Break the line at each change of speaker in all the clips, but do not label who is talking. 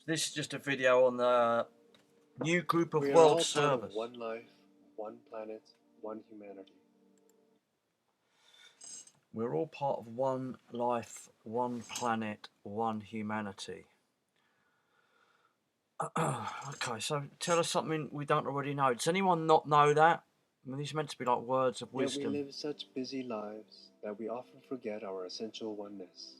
This is just a video on the new group of
We are
world
all part of
servers.
one life, one planet, one humanity.
We're all part of one life, one planet, one humanity. Okay, so tell us something we don't already know. Does anyone not know that? I mean, these are meant to be like words of
Yet we
wisdom.
live such busy lives that we often forget our essential oneness.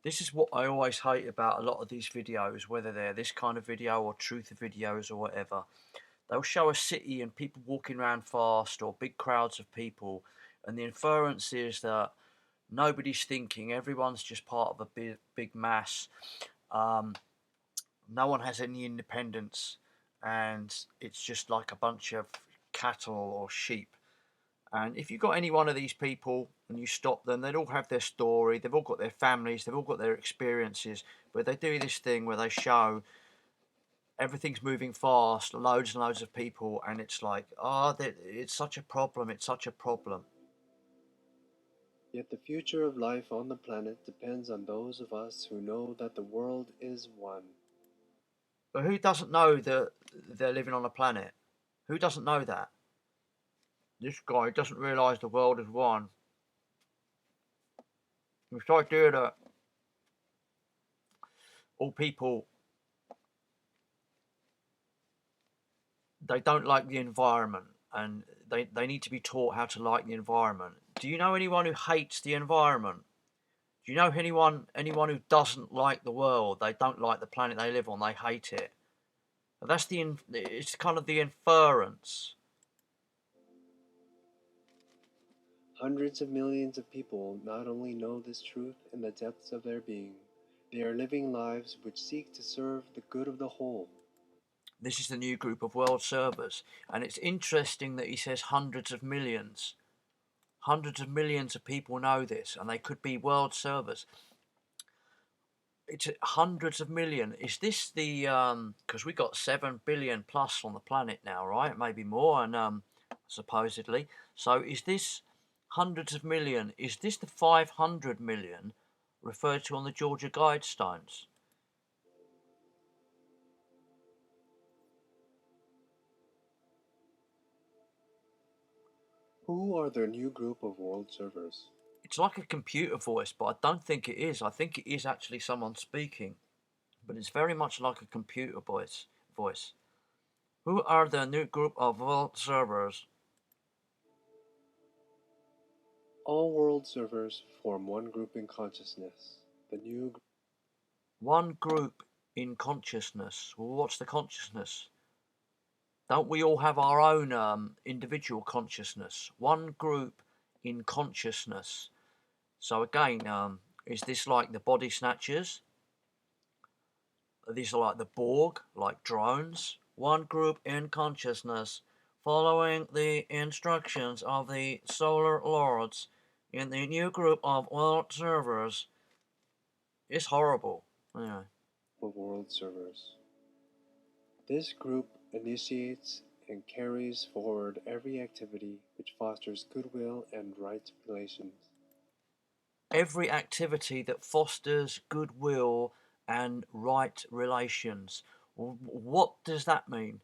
This is what I always hate about a lot of these videos, whether they're this kind of video or truth videos or whatever. They'll show a city and people walking around fast or big crowds of people, and the inference is that nobody's thinking, everyone's just part of a big mass. No one has any independence, and it's just like a bunch of cattle or sheep. And if you got any one of these people and you stop them, they'd all have their story, they've all got their families, they've all got their experiences, but they do this thing where they show everything's moving fast, loads and loads of people, and it's like, it's such a problem, it's such a problem.
Yet the future of life on the planet depends on those of us who know that the world is one.
But who doesn't know that they're living on a planet? Who doesn't know that? This guy doesn't realise the world is one. It's the idea that all people, they don't like the environment, and they need to be taught how to like the environment. Do you know anyone who hates the environment? Do you know anyone who doesn't like the world? They don't like the planet they live on. They hate it. That's it's kind of the inference.
Hundreds of millions of people not only know this truth in the depths of their being, they are living lives which seek to serve the good of the whole.
This is the new group of world servers, and it's interesting that he says hundreds of millions. Hundreds of millions of people know this, and they could be world servers. It's hundreds of million. Is this the because we got 7 billion plus on the planet now, right? Maybe more, and supposedly. So is this hundreds of million? Is this the 500 million referred to on the Georgia Guidestones?
Who are the new group of world servers?
It's like a computer voice, but I don't think it is. I think it is actually someone speaking, but it's very much like a computer voice. Who are the new group of world servers?
All world servers form one group in consciousness. The new
One group in consciousness. Well, what's the consciousness? Don't we all have our own individual consciousness? One group in consciousness. So again, is this like the body snatchers? These are like the Borg, like drones. One group in consciousness, following the instructions of the Solar Lords in the new group of world servers. It's horrible. Anyway.
of world servers. This group initiates and carries forward every activity which fosters goodwill and right relations.
Every activity that fosters goodwill and right relations. What does that mean?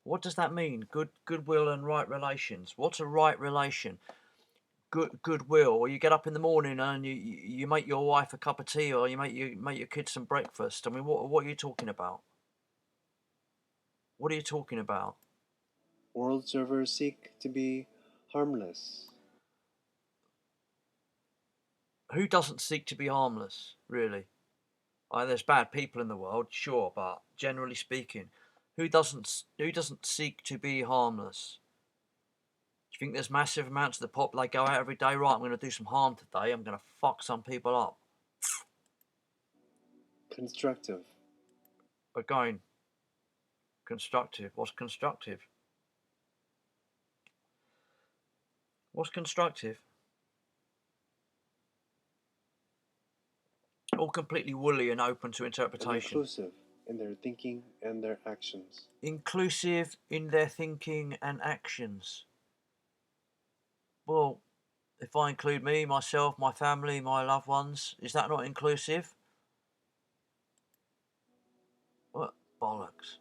What does that mean? Goodwill and right relations. What's a right relation? Goodwill. Or you get up in the morning and you make your wife a cup of tea, or you make your kids some breakfast. I mean, what are you talking about? What are you talking about?
World servers seek to be harmless.
Who doesn't seek to be harmless, really? There's bad people in the world, sure, but generally speaking, who doesn't seek to be harmless? Do you think there's massive amounts of the pop they go out every day? Right, I'm going to do some harm today. I'm going to fuck some people up.
Constructive.
Again, constructive. What's constructive? What's constructive? All completely woolly and open to
And
interpretation.
inclusive in their thinking and their actions.
Inclusive in their thinking and actions. Well, if I include me, myself, my family, my loved ones, is that not inclusive? bollocks.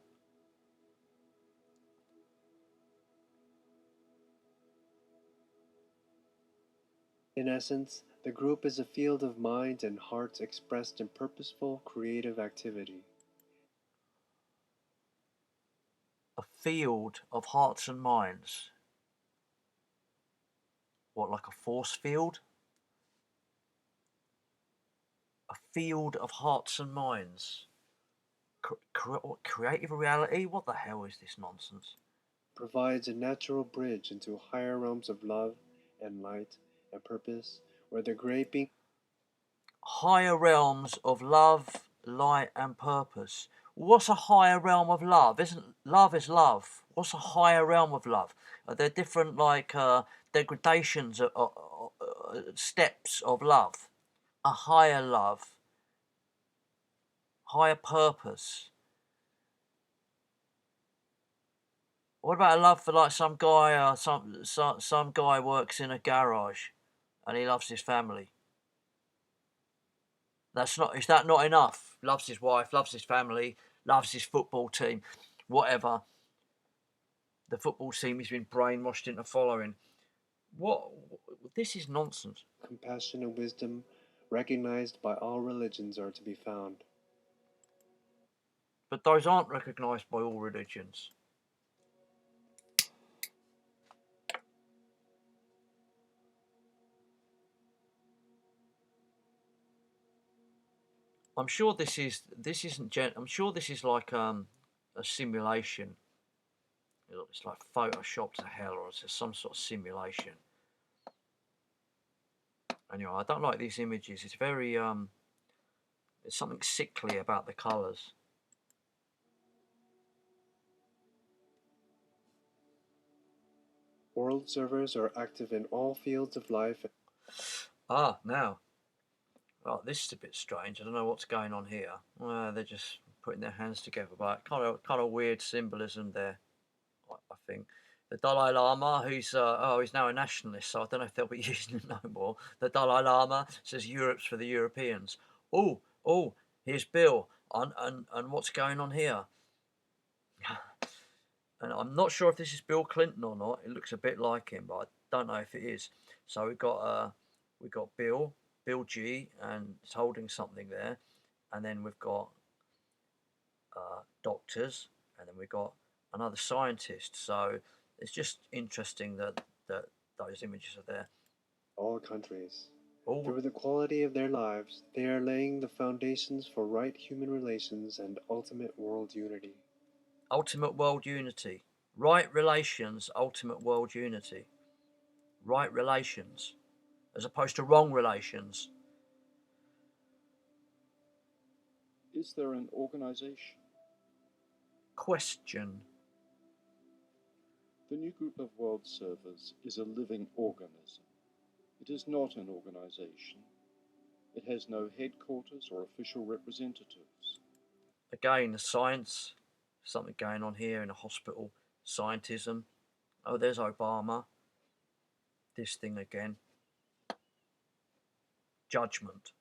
In essence, the group is a field of mind and heart expressed in purposeful, creative activity.
A field of hearts and minds. What, like a force field? A field of hearts and minds. Creative reality? What the hell is this nonsense?
Provides a natural bridge into higher realms of love and light and purpose, where the great being.
Higher realms of love, light, and purpose. What's a higher realm of love? Isn't love is love? What's a higher realm of love? Are there different degradations, steps of love? A higher love, higher purpose. What about a love for like some guy? Some guy works in a garage, and he loves his family. That's not. Is that not enough? Loves his wife, loves his family, loves his football team, whatever. The football team he's been brainwashed into following. What? This is nonsense.
Compassion and wisdom recognized by all religions are to be found.
But those aren't recognised by all religions. I'm sure this isn't. I'm sure this is like a simulation. It's like Photoshop to hell, or it's some sort of simulation. Anyway, I don't like these images. It's very there's something sickly about the colours.
World servers are active in all fields of life.
Now. Oh, this is a bit strange. I don't know what's going on here. They're just putting their hands together, but kind of weird symbolism there. I think the Dalai Lama, who's he's now a nationalist, so I don't know if they'll be using it no more. The Dalai Lama says Europe's for the Europeans. Oh, here's Bill, and what's going on here? And I'm not sure if this is Bill Clinton or not. It looks a bit like him, but I don't know if it is. So we've got Bill G, and he's holding something there, and then we've got doctors, and then we've got another scientist. So it's just interesting that those images are there.
All countries.
All
Through the quality of their lives, they are laying the foundations for right human relations and ultimate world unity.
ultimate world unity, right relations, ultimate world unity, right relations, as opposed to wrong relations.
Is there an organization?
Question.
The new group of world servers is a living organism. It is not an organization. It has no headquarters or official representatives.
Again, the science, something going on here in a hospital, scientism. Oh, there's Obama. This thing again. Judgment.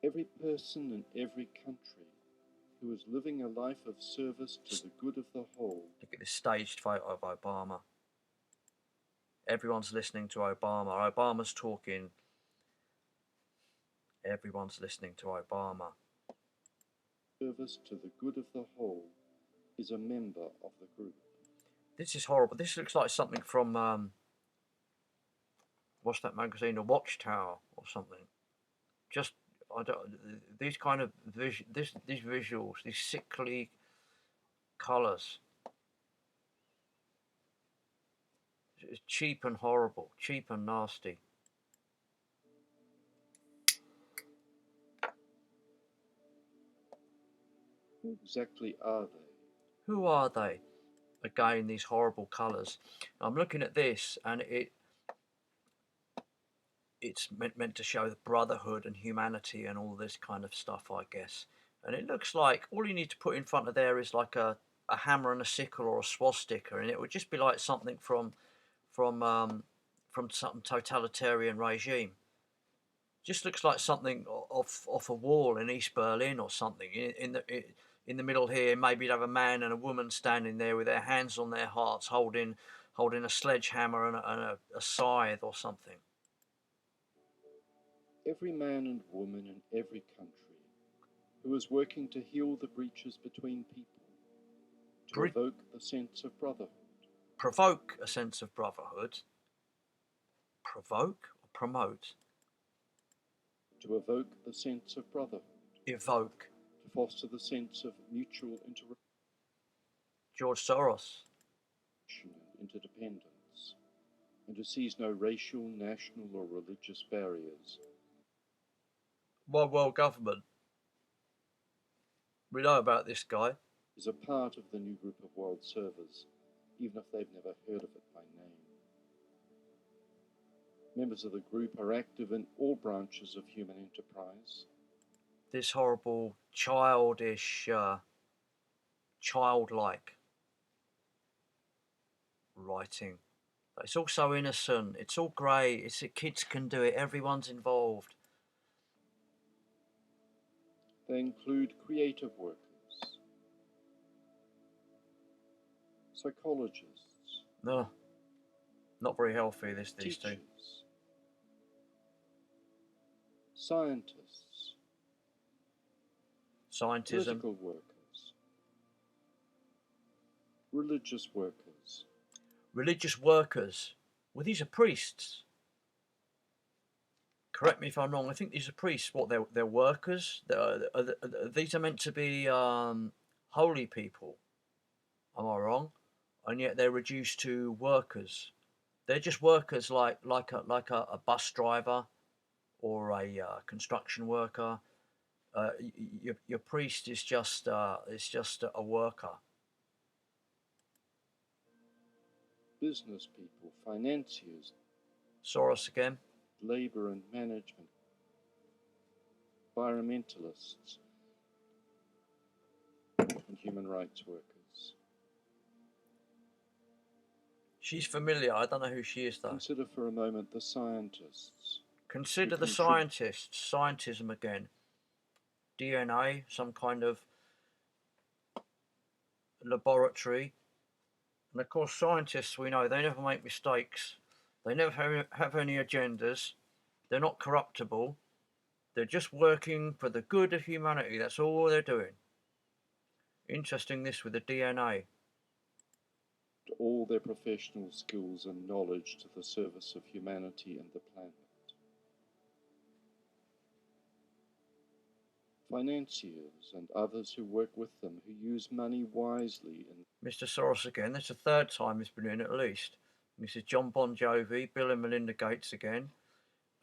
Every person in every country who is living a life of service to the good of the whole.
Look at this staged photo of Obama. Everyone's listening to Obama. Obama's talking. Everyone's listening to Obama.
Service to the good of the whole is a member of the group.
This is horrible. This looks like something from what's that magazine, The Watchtower or something. Just I don't. These kind of these visuals, these sickly colours. It's cheap and horrible, cheap and nasty.
Who exactly are they?
Who are they? Again, these horrible colours. I'm looking at this, and it's meant to show the brotherhood and humanity and all this kind of stuff, I guess. And it looks like all you need to put in front of there is like a hammer and a sickle or a swastika, and it would just be like something from some totalitarian regime. Just looks like something off a wall in East Berlin or something. In the middle here, maybe you'd have a man and a woman standing there with their hands on their hearts, holding a sledgehammer and a scythe or something.
Every man and woman in every country who is working to heal the breaches between people, to evoke the sense of brotherhood.
Provoke a sense of brotherhood. Provoke or promote?
To evoke the sense of brotherhood.
Evoke.
To foster the sense of mutual
George Soros.
Interdependence, and to seize no racial, national, or religious barriers.
One world government. We know about this guy.
Is a part of the new group of world servers, even if they've never heard of it by name. Members of the group are active in all branches of human enterprise.
This horrible, childish, childlike writing. But it's all so innocent. It's all great. It's that kids can do it. Everyone's involved.
They include creative workers, psychologists.
No, not very healthy. These two.
Scientists.
Scientism.
Political workers. Religious workers.
Religious workers. Well, these are priests. Correct me if I'm wrong. I think these are priests. What, they're workers? These are meant to be holy people. Am I wrong? And yet they're reduced to workers. They're just workers like a bus driver or a construction worker. Your priest is just a worker.
Business people, financiers.
Soros again.
Labour and management. Environmentalists. And human rights workers.
She's familiar. I don't know who she is though.
Consider for a moment the scientists.
Consider the scientists. Scientism again. DNA, some kind of laboratory. And of course, scientists, we know, they never make mistakes. They never have any agendas. They're not corruptible. They're just working for the good of humanity. That's all they're doing. Interesting, this with the DNA.
All their professional skills and knowledge to the service of humanity and the planet. Financiers and others who work with them, who use money wisely.
Mr. Soros again. That's the third time he's been in at least. Mrs. John Bon Jovi, Bill and Melinda Gates again.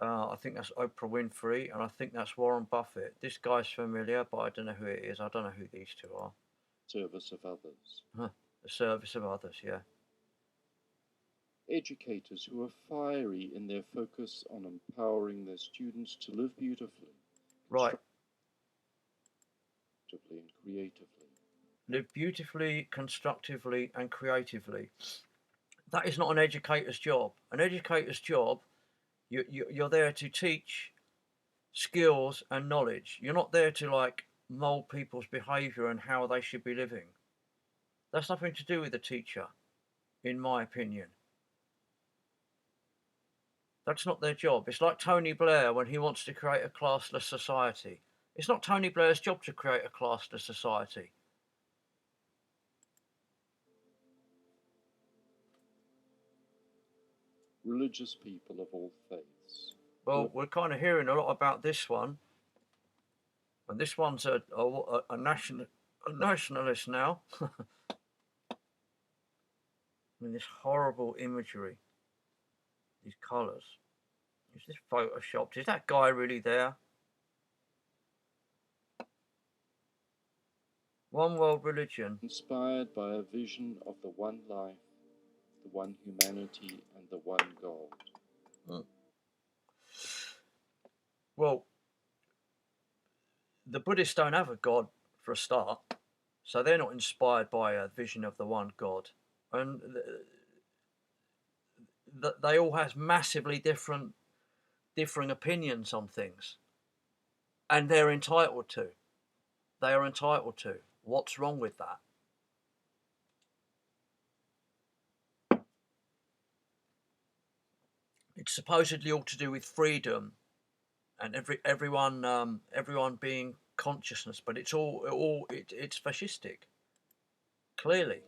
I think that's Oprah Winfrey, and I think that's Warren Buffett. This guy's familiar, but I don't know who it is. I don't know who these two are.
Service of others.
The service of others, yeah.
Educators who are fiery in their focus on empowering their students to live beautifully.
Right.
And creatively.
Live beautifully, constructively, and creatively. That is not an educator's job. An educator's job, you're there to teach skills and knowledge. You're not there to like mold people's behaviour and how they should be living. That's nothing to do with the teacher, in my opinion. That's not their job. It's like Tony Blair when he wants to create a classless society. It's not Tony Blair's job to create a classless society.
Religious people of all faiths.
Well, we're kind of hearing a lot about this one. And this one's a nationalist now. I mean, this horrible imagery. These colours. Is this photoshopped? Is that guy really there? One world religion.
Inspired by a vision of the one life, the one humanity, and the one God.
Well, the Buddhists don't have a God for a start, so they're not inspired by a vision of the one God. And they all have massively different differing opinions on things, and they're entitled to. They are entitled to. What's wrong with that? It's supposedly all to do with freedom and everyone being consciousness, but it's it's fascistic, clearly.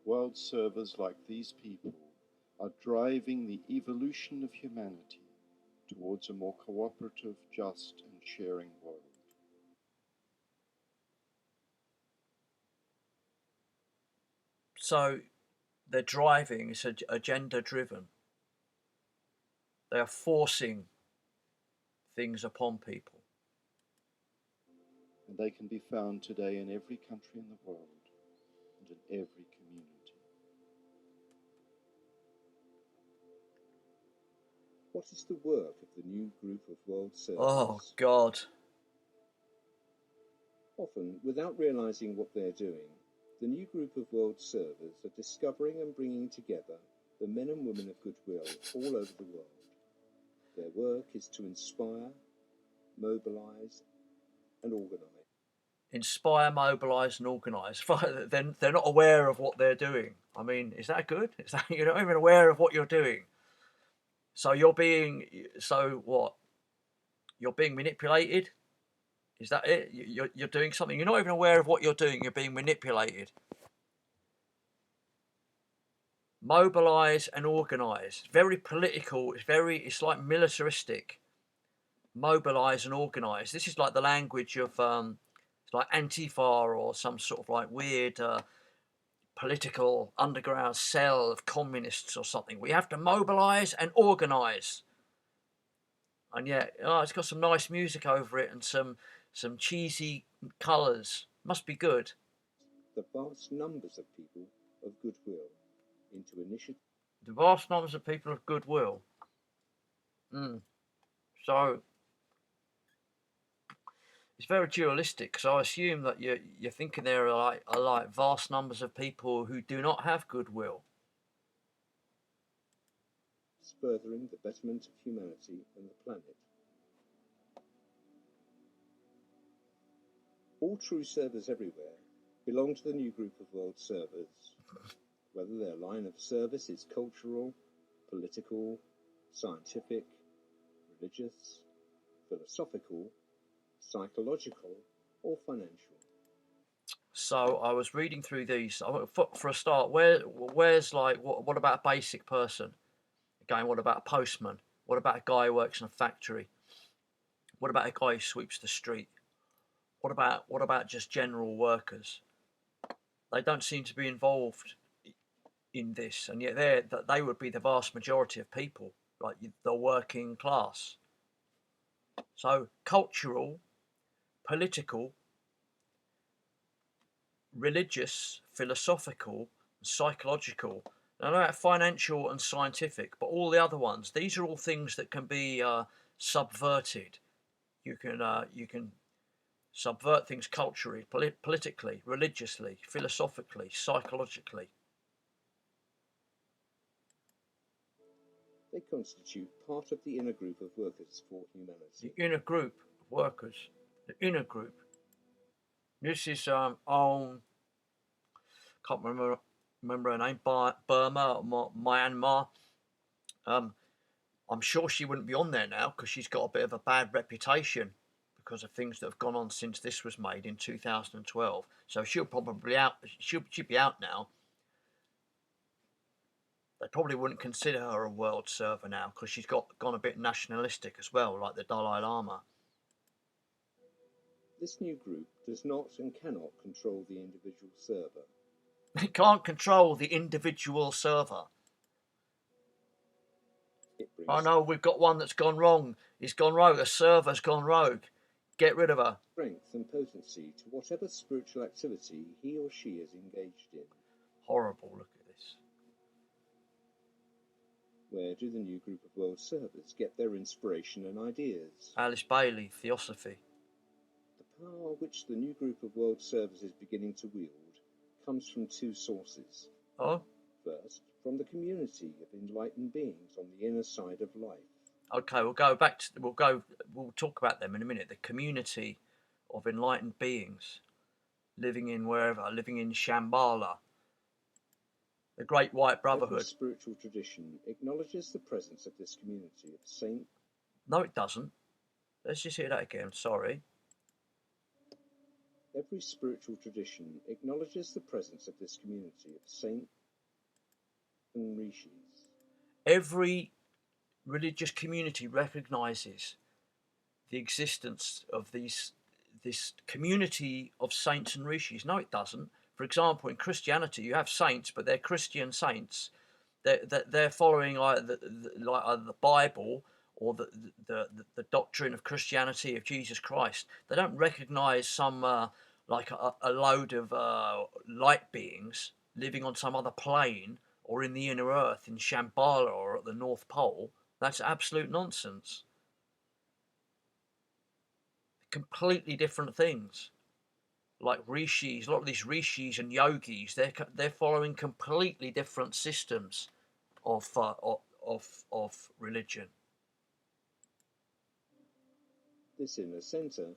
World servers like these people are driving the evolution of humanity towards a more cooperative, just, and sharing world.
So they're driving, it's agenda driven. They are forcing things upon people.
And they can be found today in every country in the world and in every community.
What is the work of the new group of world servers?
Oh, God.
Often, without realizing what they're doing, the new group of world servers are discovering and bringing together the men and women of goodwill all over the world. Their work is to inspire, mobilize, and organize.
Inspire, mobilise and organise. Then they're not aware of what they're doing. I mean, is that good? Is that, you're not even aware of what you're doing? So what? You're being manipulated? Is that it? You're doing something. You're not even aware of what you're doing. You're being manipulated. Mobilise and organise. Very political. It's like militaristic. Mobilise and organise. This is like the language of it's like Antifa or some sort of like weird political underground cell of communists or something. We have to mobilise and organise. And yet, it's got some nice music over it and some cheesy colours. Must be good.
The vast numbers of people of goodwill into initiative.
The vast numbers of people of goodwill. So it's very dualistic, because I assume that you're thinking there are like vast numbers of people who do not have goodwill.
Furthering the betterment of humanity and the planet. All true servers everywhere belong to the new group of world servers, whether their line of service is cultural, political, scientific, religious, philosophical, psychological, or financial.
So I was reading through these. For a start, where's like what about a basic person? Again, what about a postman? What about a guy who works in a factory? What about a guy who sweeps the street? What about just general workers? They don't seem to be involved in this, and yet they would be the vast majority of people, like the working class. So cultural, political, religious, philosophical, psychological. I know about financial and scientific, but all the other ones, these are all things that can be subverted. You can subvert things culturally, politically, religiously, philosophically, psychologically.
They constitute part of the inner group of workers for humanity.
The inner group of workers, the inner group. This is can't remember her name, Burma, Myanmar. I'm sure she wouldn't be on there now because she's got a bit of a bad reputation because of things that have gone on since this was made in 2012. So she'll probably out. She'll be out now. They probably wouldn't consider her a world server now because she's gone a bit nationalistic as well, like the Dalai Lama.
This new group does not and cannot control the individual server.
They can't control the individual server. Oh no, we've got one that's gone wrong. He's gone rogue. A server's gone rogue. Get rid of her.
Strength and potency to whatever spiritual activity he or she is engaged in.
Horrible, look at this.
Where do the new group of world servers get their inspiration and ideas?
Alice Bailey, Theosophy.
The power which the new group of world servers is beginning to wield comes from two sources.
Oh?
First, from the community of enlightened beings on the inner side of life.
Okay, we'll talk about them in a minute. The community of enlightened beings living in Shambhala, the Great White
Every
Brotherhood.
spiritual tradition acknowledges the presence of this community of saint.
No, it doesn't. Let's just hear that again. Sorry.
Every spiritual tradition acknowledges the presence of this community of saint and rishis.
Every religious community recognizes the existence of this community of saints and rishis. No, it doesn't. For example, in Christianity, you have saints, but they're Christian saints. They're following the Bible or the doctrine of Christianity of Jesus Christ. They don't recognize some like a load of light beings living on some other plane or in the inner earth in Shambhala or at the North Pole. That's absolute nonsense. Completely different things. Like rishis, a lot of these rishis and yogis, they're following completely different systems of religion.
This inner centre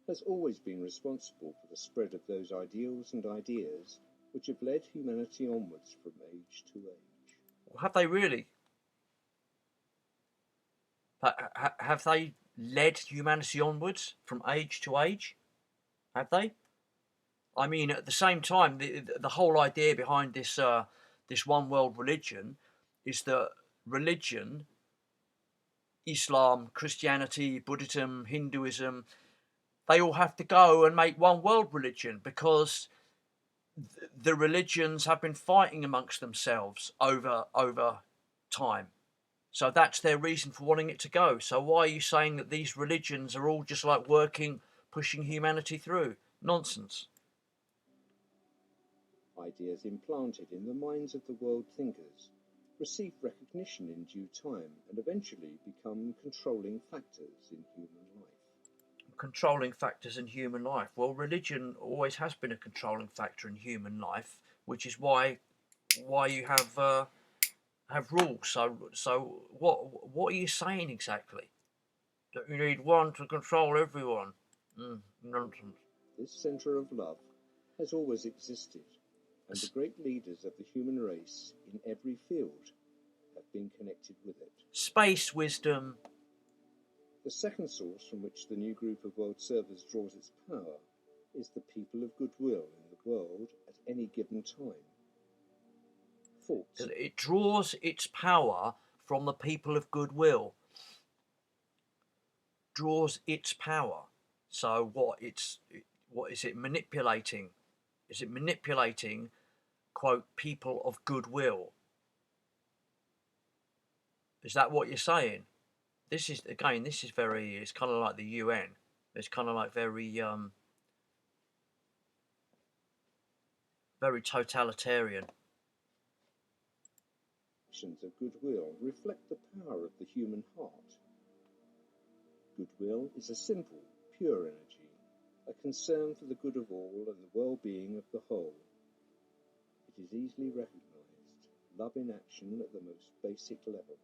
has always been responsible for the spread of those ideals and ideas which have led humanity onwards from age to age.
Well, have they really? Have they led humanity onwards from age to age? Have they? I mean, at the same time, the whole idea behind this this one world religion is that religion, Islam, Christianity, Buddhism, Hinduism, they all have to go and make one world religion because the religions have been fighting amongst themselves over time. So that's their reason for wanting it to go. So why are you saying that these religions are all just like pushing humanity through? Nonsense.
Ideas implanted in the minds of the world thinkers receive recognition in due time and eventually become controlling factors in human life.
Controlling factors in human life. Well, religion always has been a controlling factor in human life, which is why you have rules. So what are you saying exactly? That you need one to control everyone? Nonsense.
This centre of love has always existed, and the great leaders of the human race in every field have been connected with it.
Space wisdom.
The second source from which the new group of world servers draws its power is the people of goodwill in the world at any given time. Thoughts.
It draws its power from the people of goodwill. Draws its power. So what is it manipulating? Is it manipulating, quote, people of goodwill? Is that what you're saying? This is very, it's kind of like the UN. It's kind of like very totalitarian.
Actions of goodwill reflect the power of the human heart. Goodwill is a simple, pure energy, a concern for the good of all and the well-being of the whole. It is easily recognized, love in action at the most basic level.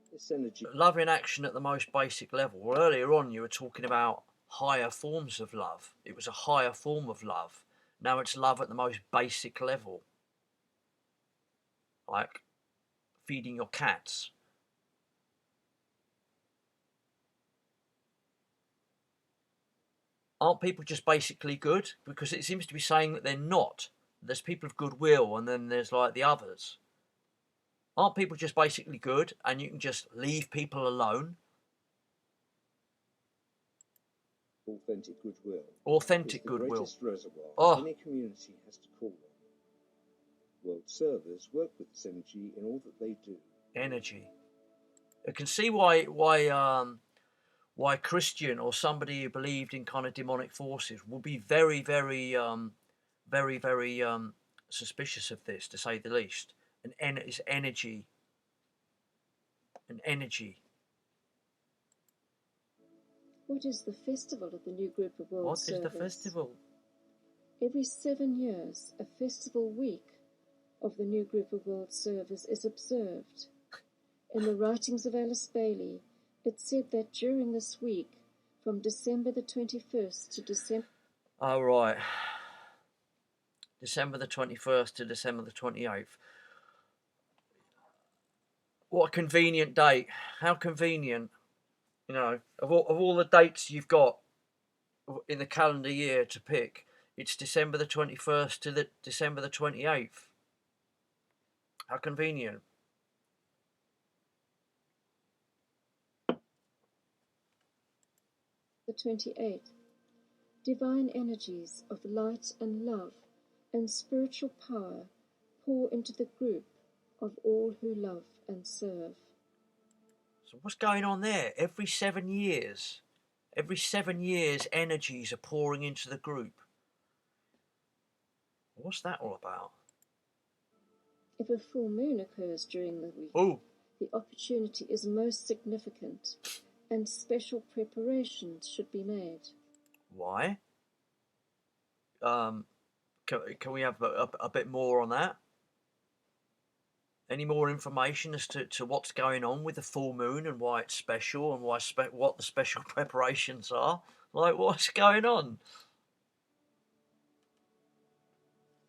This energy...
Love in action at the most basic level. Well, earlier on you were talking about higher forms of love. It was a higher form of love. Now it's love at the most basic level. Like feeding your cats. Aren't people just basically good? Because it seems to be saying that they're not. There's people of goodwill and then there's like the others. Aren't people just basically good and you can just leave people alone?
Authentic goodwill.
Authentic
is the
goodwill.
Greatest reservoir any community has to call on. World servers work with this energy in all that they do.
Energy. I can see why Christian or somebody who believed in kind of demonic forces would be very suspicious of this, to say the least. It's energy. An energy.
What is the festival of the new group of world
What
servers?
is the festival?
Every 7 years, a festival week of the new group of world servers is observed. In the writings of Alice Bailey, it said that during this week, from December the 21st to December...
Oh, right. December the 21st to December the 28th. What a convenient date. How convenient. You know, of all the dates you've got in the calendar year to pick, it's December the 21st to December the 28th. How convenient.
The 28th. Divine energies of light and love and spiritual power pour into the group of all who love and serve.
So what's going on there? Every 7 years, energies are pouring into the group. What's that all about?
If a full moon occurs during the week,
Oh,
the opportunity is most significant and special preparations should be made.
why? Can we have a bit more on that? Any more information as to what's going on with the full moon and why it's special and what the special preparations are? Like, what's going on?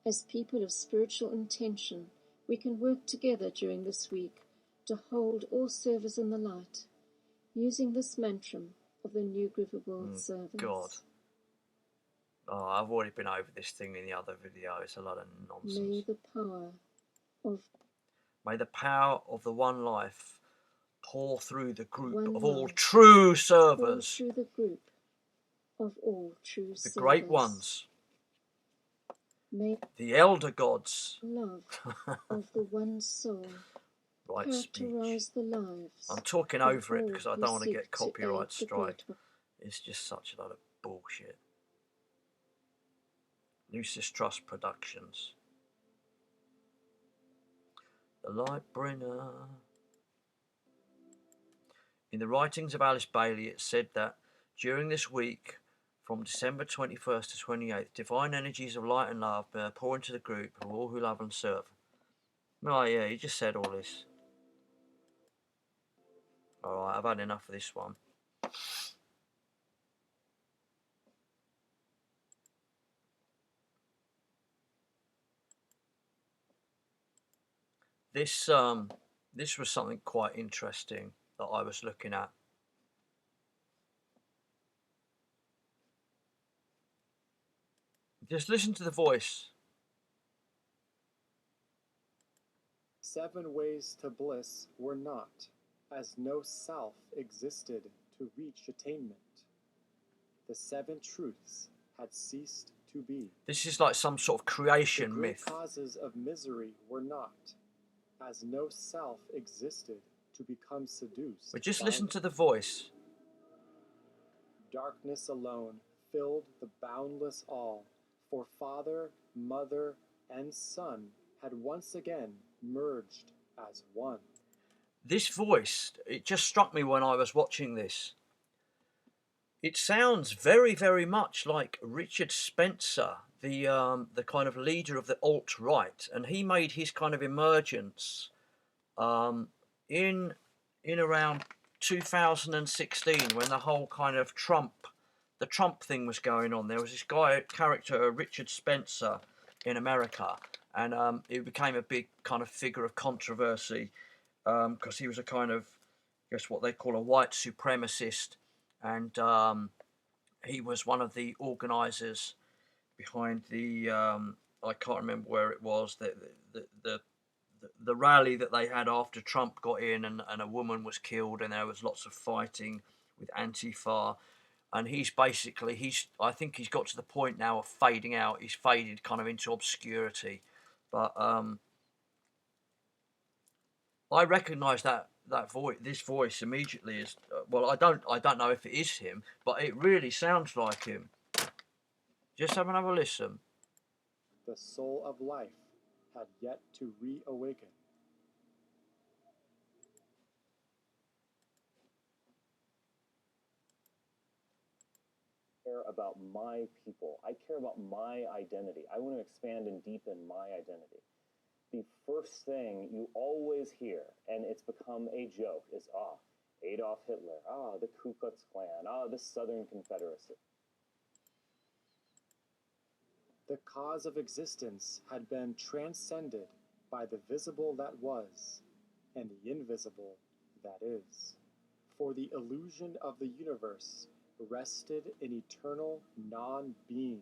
As people of spiritual intention, we can work together during this week to hold all servers in the light, using this mantra of the new group of world servants.
God. Oh, I've already been over this thing in the other video. It's a lot of nonsense. May the power of the one life pour through the group of all true servers.
Through the group of all true servers.
The great ones.
May
the elder gods.
Love of the one soul.
Right speech.
The lives
I'm talking over it because I don't want to get copyright strike. It's just such a lot of bullshit. Lucis Trust Productions. The Lightbringer. In the writings of Alice Bailey, it said that during this week, from December 21st to 28th, divine energies of light and love pour into the group of all who love and serve. Oh yeah, you just said all this. Alright, I've had enough of this one. This was something quite interesting that I was looking at. Just listen to the voice.
7 ways to bliss were not, as no self existed to reach attainment. The 7 truths had ceased to be.
This is like some sort of creation
the great
myth.
Causes of misery were not, as no self existed to become seduced.
But just listen to the voice.
Darkness alone filled the boundless all, for Father, Mother, and Son had once again merged as one.
This voice, it just struck me when I was watching this. It sounds very, very much like Richard Spencer, the kind of leader of the alt-right, and he made his kind of emergence in around 2016 when the whole kind of the Trump thing was going on. There was this character, Richard Spencer, in America, and it became a big kind of figure of controversy because he was a kind of, I guess what they call a white supremacist, and he was one of the organisers behind the I can't remember where it was, the rally that they had after Trump got in, and a woman was killed, and there was lots of fighting with Antifa. And I think he's got to the point now of fading out. He's faded kind of into obscurity. But I recognise this voice immediately as well. I don't know if it is him, but it really sounds like him. Just have another listen.
The soul of life had yet to reawaken.
About my people. I care about my identity. I want to expand and deepen my identity. the first thing you always hear, and it's become a joke, is, Adolf Hitler, the Ku Klux Klan, the Southern Confederacy.
The cause of existence had been transcended by the visible that was, and the invisible that is. For the illusion of the universe rested in eternal non-being.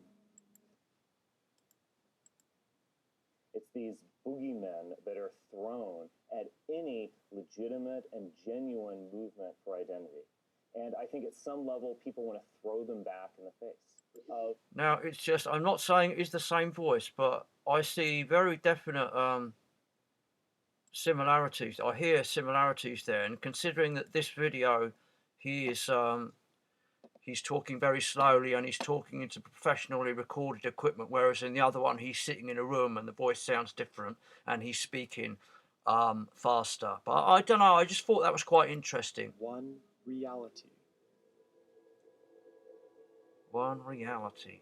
It's these boogeymen that are thrown at any legitimate and genuine movement for identity. And I think at some level, people want to throw them back in the face.
Now, it's just, I'm not saying it's the same voice, but I see very definite similarities. I hear similarities there, and considering that this video, he's talking very slowly and he's talking into professionally recorded equipment, whereas in the other one he's sitting in a room and the voice sounds different and he's speaking faster. But I don't know, I just thought that was quite interesting.
One reality.
One reality.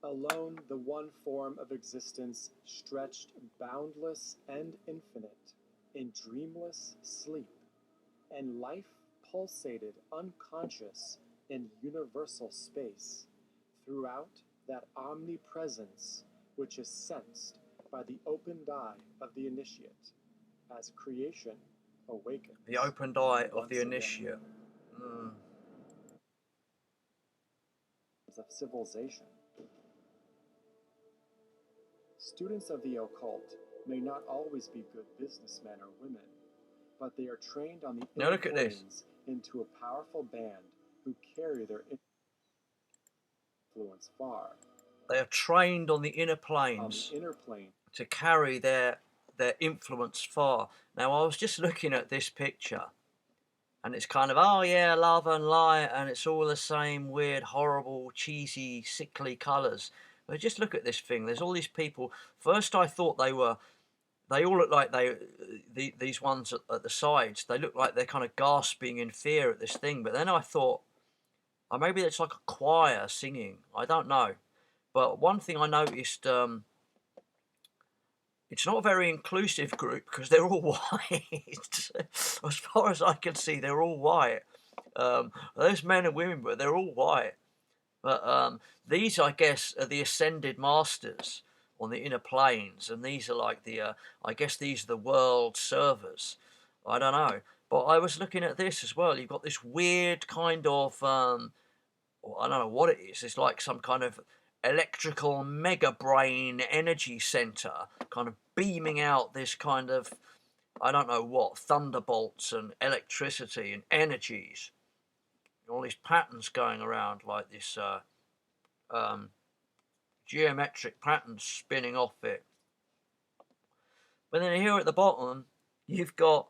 Alone, the one form of existence stretched boundless and infinite in dreamless sleep, and life pulsated unconscious in universal space throughout that omnipresence which is sensed by the opened eye of the initiate as creation awakens.
The opened eye of the initiate.
Of civilization. Students of the occult may not always be good businessmen or women, but they are trained on the
now look at this.
Into a powerful band who carry their influence far.
They are trained on the inner planes, to carry their influence far. Now, I was just looking at this picture, and it's kind of, oh yeah, love and light, and it's all the same weird, horrible, cheesy, sickly colours. But just look at this thing. There's all these people. First, I thought they all look like these ones at the sides. They look like they're kind of gasping in fear at this thing. But then I thought, oh, maybe it's like a choir singing. I don't know. But one thing I noticed, it's not a very inclusive group because they're all white. As far as I can see, they're all white. There's men and women, but they're all white. But these, I guess, are the ascended masters on the inner planes, and these are like I guess these are the world servers. I don't know. But I was looking at this as well. You've got this weird kind of, I don't know what it is. It's like some kind of electrical mega brain energy center kind of beaming out this kind of, I don't know what, thunderbolts and electricity and energies. All these patterns going around like this geometric patterns spinning off it. But then here at the bottom you've got,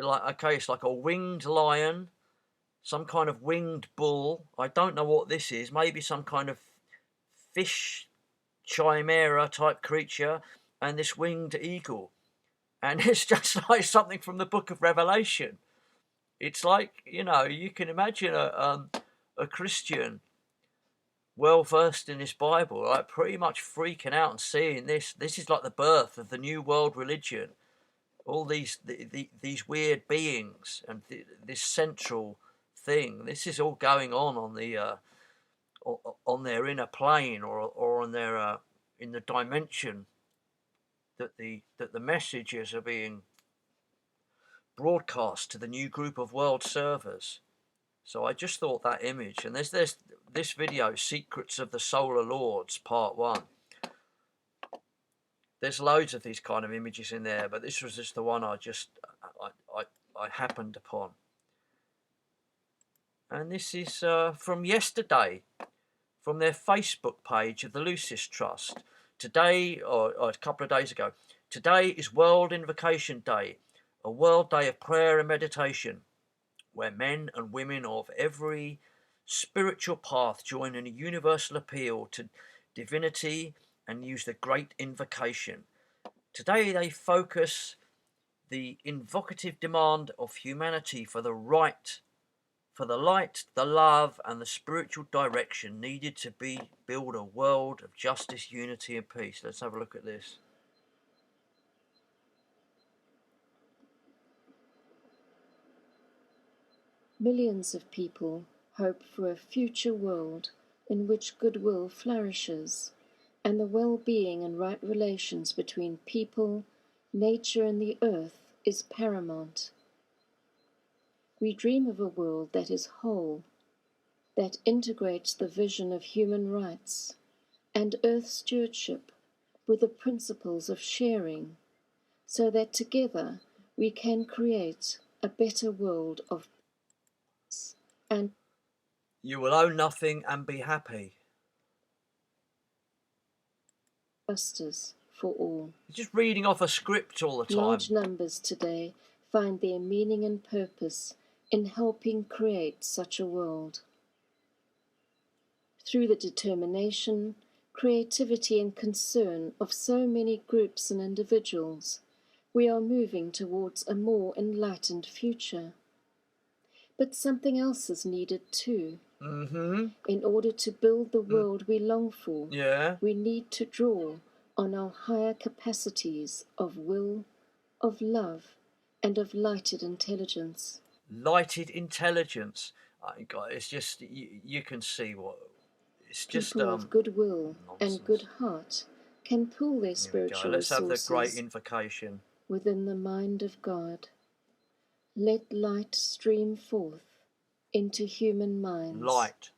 like, okay, it's like a winged lion, some kind of winged bull. I don't know what this is. Maybe some kind of fish chimera type creature, and this winged eagle. And it's just like something from the book of Revelation. It's like, you know, you can imagine a Christian well versed in this Bible, like pretty much freaking out and seeing this. This is like the birth of the new world religion. All these weird beings and this central thing. This is all going on the on their inner plane, or on their in the dimension that the messages are being broadcast to the new group of world servers. So I just thought that image, and there's this video, Secrets of the Solar Lords, Part 1. There's loads of these kind of images in there, but this was just the one I happened upon. And this is from yesterday, from their Facebook page of the Lucis Trust. Today, or a couple of days ago, today is World Invocation Day, a world day of prayer and meditation, where men and women of every spiritual path join in a universal appeal to divinity and use the great invocation. Today they focus the invocative demand of humanity for the right, for the light, the love and the spiritual direction needed to build a world of justice, unity and peace. Let's have a look at this.
Millions of people hope for a future world in which goodwill flourishes and the well-being and right relations between people, nature and the earth is paramount. We dream of a world that is whole, that integrates the vision of human rights and earth stewardship with the principles of sharing, so that together we can create a better world of peace and
You will own nothing and be happy.
justice for all.
You're just reading off a script all the time.
Large numbers today find their meaning and purpose in helping create such a world. Through the determination, creativity and concern of so many groups and individuals, we are moving towards a more enlightened future. But something else is needed too. In order to build the world we long for, we need to draw on our higher capacities of will, of love, and of lighted intelligence.
Lighted intelligence. God, it's just, you can see what, it's just...
People of goodwill
nonsense.
and good heart can pull their spiritual
Let's have the great
resources
invocation.
within the mind of God. Let light stream forth into human minds.
Light.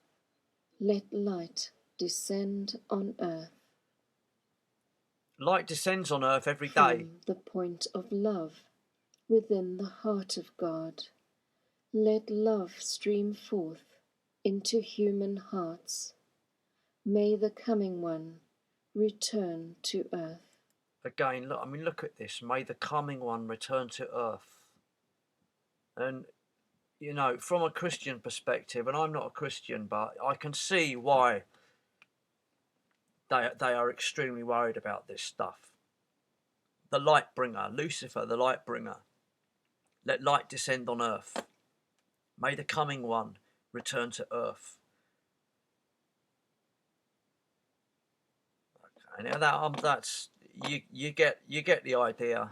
Let light descend on earth.
Light descends on earth every day.
From the point of love within the heart of God. Let love stream forth into human hearts. May the coming one return to earth.
Again, look at this. May the coming one return to earth. And, you know, from a Christian perspective, and I'm not a Christian, but I can see why they are extremely worried about this stuff. The Lightbringer, Lucifer, the Lightbringer. Let light descend on earth. May the coming one return to earth. Okay, now that's you get the idea.